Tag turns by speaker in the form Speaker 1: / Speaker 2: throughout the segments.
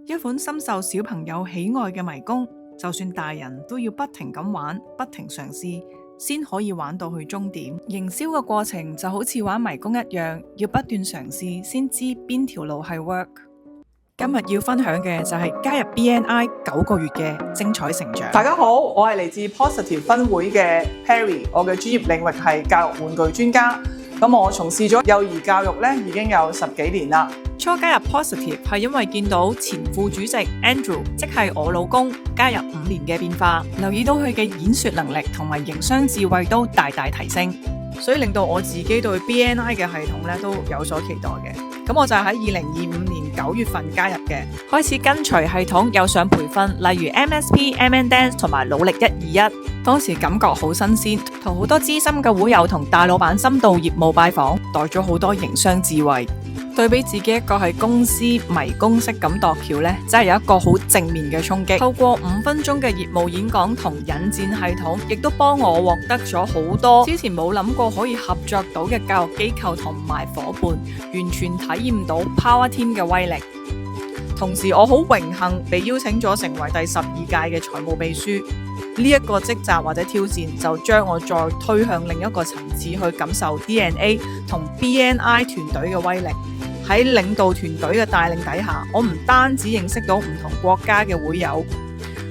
Speaker 1: 一款深受小朋友喜愛嘅迷宮，就算大人都要不停咁玩，不停嘗試，先可以玩到去終點。營銷嘅過程就好似玩迷宮一樣，要不斷嘗試先知邊條路係 work。今日要分享嘅就係加入 BNI 9個月嘅精彩成長。
Speaker 2: 大家好，我係嚟自 Positive 分會嘅 Perry， 我嘅專業領域係教育玩具專家。咁我從事咗幼兒教育已經有10幾年啦。
Speaker 1: 初加入 Positive 係因為見到前副主席 Andrew， 即係我老公，加入5年嘅變化，留意到佢嘅演說能力同埋營商智慧都大大提升，所以令到我自己對 BNI 嘅系統都有所期待嘅。咁我就喺2025年9月份加入嘅，開始跟隨系統有上培訓，例如 MSP、MNDance 同埋努力121。當時感覺好新鮮，同好多資深嘅會友同大老闆深度業務拜訪，帶咗好多營商智慧。對比自己一個喺公司迷宮式咁度橋呢，真係有一個好正面嘅衝擊。透過5分鐘嘅業務演講同引薦系統，亦都幫我獲得咗好多之前冇諗過可以合作到嘅教育機構同埋夥伴，完全體驗到 Power Team 嘅威力。同時我好榮幸被邀請咗成為第12屆嘅財務秘書，呢一個職責或者挑戰就將我再推向另一個層次去感受 DNA 同 BNI 團隊嘅威力。喺領導團隊嘅帶領底下，我唔單止認識到唔同國家嘅會友，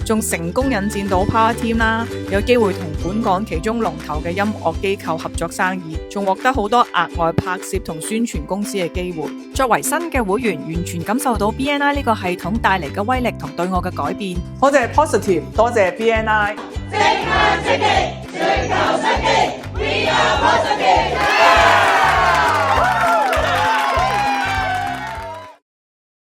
Speaker 1: 仲成功引薦到 Power Team 啦，有機會同本港其中龍頭嘅音樂機構合作生意，仲獲得好多額外拍攝同宣傳公司嘅機會。作為新嘅會員，完全感受到 BNI 呢個系統帶嚟嘅威力同對我嘅改變。
Speaker 2: 多謝 Positive， 多謝 BNI。
Speaker 3: 即刻積極，追求新機，We are Positive。